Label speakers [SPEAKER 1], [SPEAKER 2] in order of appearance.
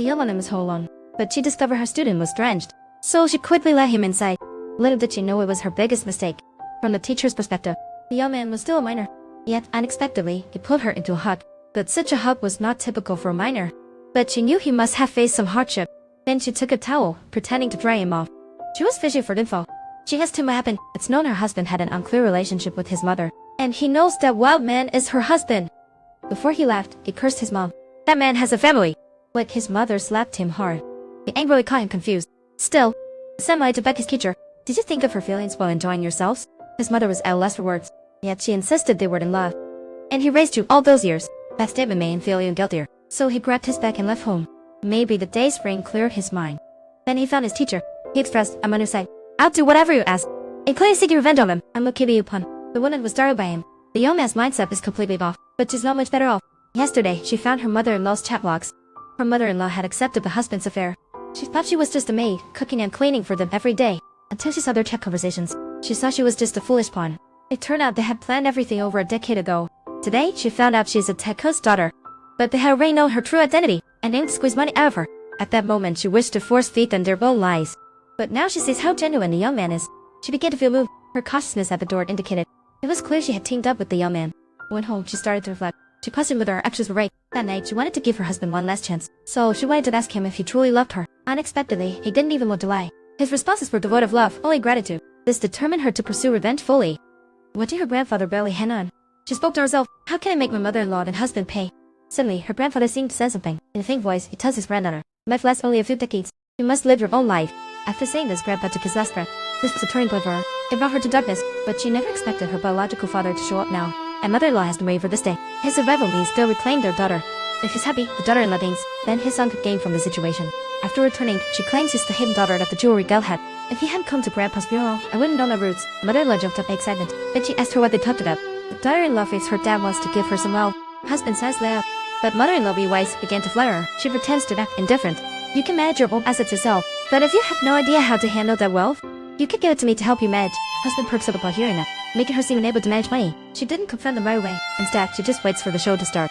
[SPEAKER 1] The young woman was whole alone, but she discovered her student was drenched, so she quickly let him inside. Little did she know it was her biggest mistake. From the teacher's perspective, the young man was still a minor, yet unexpectedly he put her into a hut. But such a hut was not typical for a minor. But she knew he must have faced some hardship. Then she took a towel, pretending to dry him off. She was fishing for info. She asked him what happened. It's known her husband had an unclear relationship with his mother, and he knows that wild man is her husband. Before he left, he cursed his mom. That man has a family. But his mother slapped him hard. He angrily caught him confused. Still, semi to Becky's teacher. Did you think of her feelings while enjoying yourselves? His mother was at a loss for words, yet she insisted they were in love. And he raised you all those years. That statement made him feel even guiltier. So he grabbed his bag and left home. Maybe the day's rain cleared his mind. Then he found his teacher. He expressed, I'm on your side. I'll do whatever you ask, including seeking revenge on him. I'm okay with you, pun. The woman was startled by him. The young man's mindset is completely off, but she's not much better off. Yesterday, she found her mother-in-law's chat logs. Her mother-in-law had accepted the husband's affair. She thought she was just a maid, cooking and cleaning for them every day. Until she saw their chat conversations, she saw she was just a foolish pawn. It turned out they had planned everything over a decade ago. Today, she found out she's a Tekka's daughter. But they had already known her true identity, and aimed to squeeze money out of her. At that moment, she wished to force-feed them their own lies. But now she sees how genuine the young man is. She began to feel moved. Her cautiousness at the door indicated it was clear she had teamed up with the young man. When home, she started to reflect. She questioned whether her actions were right. That night, she wanted to give her husband one last chance. So she wanted to ask him if he truly loved her. Unexpectedly, he didn't even want to lie. His responses were devoid of love, only gratitude. This determined her to pursue revenge fully. What did her grandfather barely hand on? She spoke to herself, how can I make my mother-in-law and husband pay? Suddenly, her grandfather seemed to say something. In a faint voice, he tells his granddaughter, life lasts only a few decades. You must live your own life. After saying this, Grandpa took his last breath. This was a turning point for her. It brought her to darkness, but she never expected her biological father to show up now. And mother-in-law has been waiting for this day. His survival means still reclaim their daughter. If he's happy, the daughter-in-law thinks, then his son could gain from the situation. After returning, she claims she's the hidden daughter that the jewelry girl had. If he hadn't come to Grandpa's funeral, I wouldn't know the roots. Mother-in-law jumped up in excitement. Then she asked her what they talked about. The daughter-in-law thinks her dad wants to give her some wealth. Husband says laugh. But mother-in-law wise began to flatter her. She pretends to act indifferent. You can manage your own assets yourself, but if you have no idea how to handle that wealth, you could give it to me to help you manage. Husband perks up upon hearing that, making her seem unable to manage money. She didn't confront them right away. Instead, she just waits for the show to start.